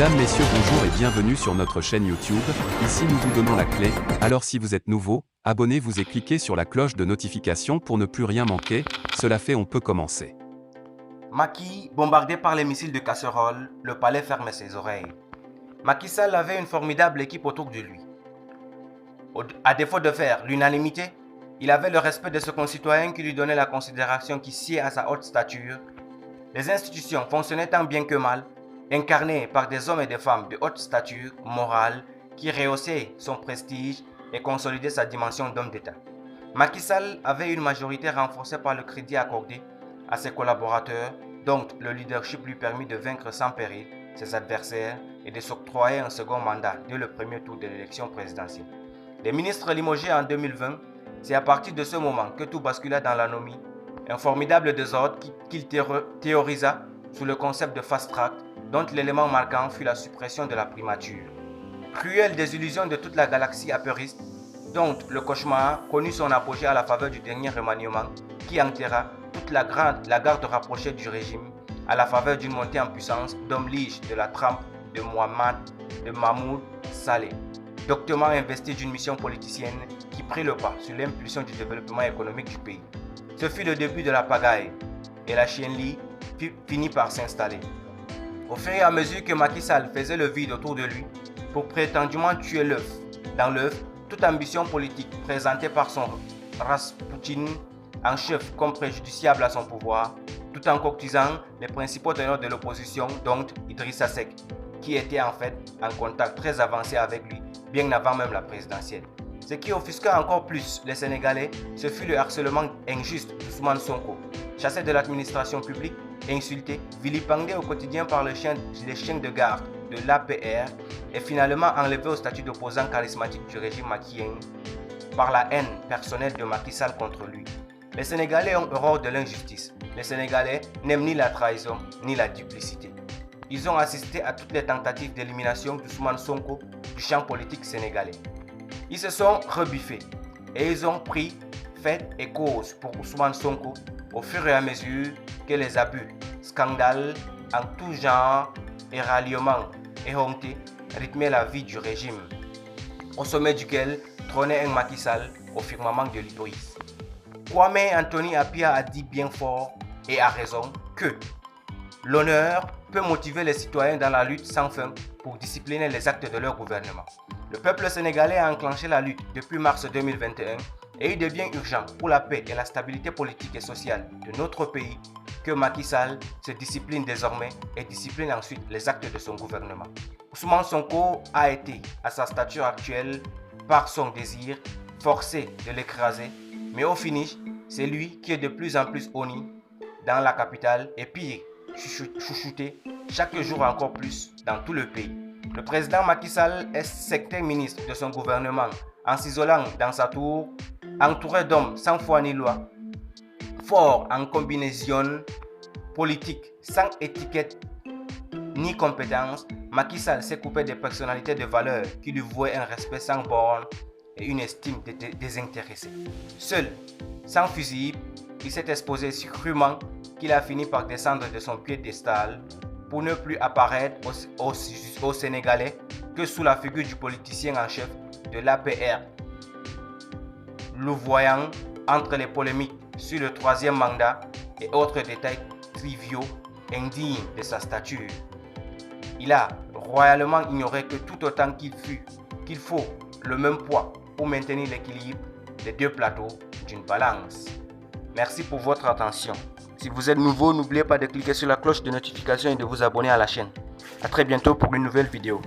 Mesdames, Messieurs, bonjour et bienvenue sur notre chaîne YouTube. Ici nous vous donnons la clé, alors si vous êtes nouveau, abonnez-vous et cliquez sur la cloche de notification pour ne plus rien manquer. Cela fait, on peut commencer. Macky, bombardé par les missiles de casserole, le palais fermait ses oreilles. Macky Sall avait une formidable équipe autour de lui. À défaut de faire l'unanimité, il avait le respect de ses concitoyens qui lui donnaient la considération qui sied à sa haute stature. Les institutions fonctionnaient tant bien que mal, incarnées par des hommes et des femmes de haute stature morale qui rehaussaient son prestige et consolidaient sa dimension d'homme d'État. Macky Sall avait une majorité renforcée par le crédit accordé à ses collaborateurs, dont le leadership lui permit de vaincre sans péril ses adversaires et de s'octroyer un second mandat dès le premier tour de l'élection présidentielle. Les ministres limogés en 2020, c'est à partir de ce moment que tout bascula dans l'anomie, un formidable désordre qu'il théorisa sous le concept de fast-track, dont l'élément marquant fut la suppression de la primature. Cruelle désillusion de toute la galaxie apériste, dont le cauchemar connut son apogée à la faveur du dernier remaniement qui enterra toute la garde rapprochée du régime à la faveur d'une montée en puissance d'hommes liges de la trempe de Mahmoud Saleh, doctement investi d'une mission politicienne qui prit le pas sur l'impulsion du développement économique du pays. Ce fut le début de la pagaille et la chienlit finit par s'installer. Au fur et à mesure que Macky Sall faisait le vide autour de lui pour prétendument tuer l'œuf, dans l'œuf, toute ambition politique présentée par son Rasputin en chef comme préjudiciable à son pouvoir, tout en courtisant les principaux teneurs de l'opposition, dont Idrissa Seck, qui était en fait en contact très avancé avec lui, bien avant même la présidentielle. Ce qui offusqua encore plus les Sénégalais, ce fut le harcèlement injuste d'Ousmane Sonko, chassé de l'administration publique, insulté, vilipendé au quotidien par les chiens de garde de l'APR et finalement enlevé au statut d'opposant charismatique du régime mackien par la haine personnelle de Macky Sall contre lui. Les Sénégalais ont horreur de l'injustice. Les Sénégalais n'aiment ni la trahison ni la duplicité. Ils ont assisté à toutes les tentatives d'élimination d'Ousmane Sonko du champ politique sénégalais. Ils se sont rebuffés et ils ont pris fait et cause pour Ousmane Sonko au fur et à mesure que les abus, scandales en tout genre et ralliements éhontés rythmaient la vie du régime, au sommet duquel trônait un Macky Sall au firmament de l'hypocrisie. Kwame Anthony Appiah a dit bien fort et à raison que l'honneur peut motiver les citoyens dans la lutte sans fin pour discipliner les actes de leur gouvernement. Le peuple sénégalais a enclenché la lutte depuis mars 2021 et il devient urgent pour la paix et la stabilité politique et sociale de notre pays que Macky Sall se discipline désormais et discipline ensuite les actes de son gouvernement. Ousmane Sonko a été, à sa stature actuelle, par son désir, forcé de l'écraser, mais au finish, c'est lui qui est de plus en plus honni dans la capitale et pire, chouchouté chaque jour encore plus dans tout le pays. Le président Macky Sall est secrétaire ministre de son gouvernement en s'isolant dans sa tour, entouré d'hommes sans foi ni loi, fort en combinaison politique, sans étiquette ni compétence. Macky Sall s'est coupé des personnalités de valeur qui lui vouaient un respect sans borne et une estime désintéressée. Seul, sans fusible, il s'est exposé si crûment qu'il a fini par descendre de son piédestal pour ne plus apparaître aux Sénégalais que sous la figure du politicien en chef de l'APR, louvoyant entre les polémiques sur le troisième mandat et autres détails triviaux indignes de sa stature. Il a royalement ignoré que tout autant qu'il faut le même poids pour maintenir l'équilibre des deux plateaux d'une balance. Merci pour votre attention. Si vous êtes nouveau, n'oubliez pas de cliquer sur la cloche de notification et de vous abonner à la chaîne. A très bientôt pour une nouvelle vidéo.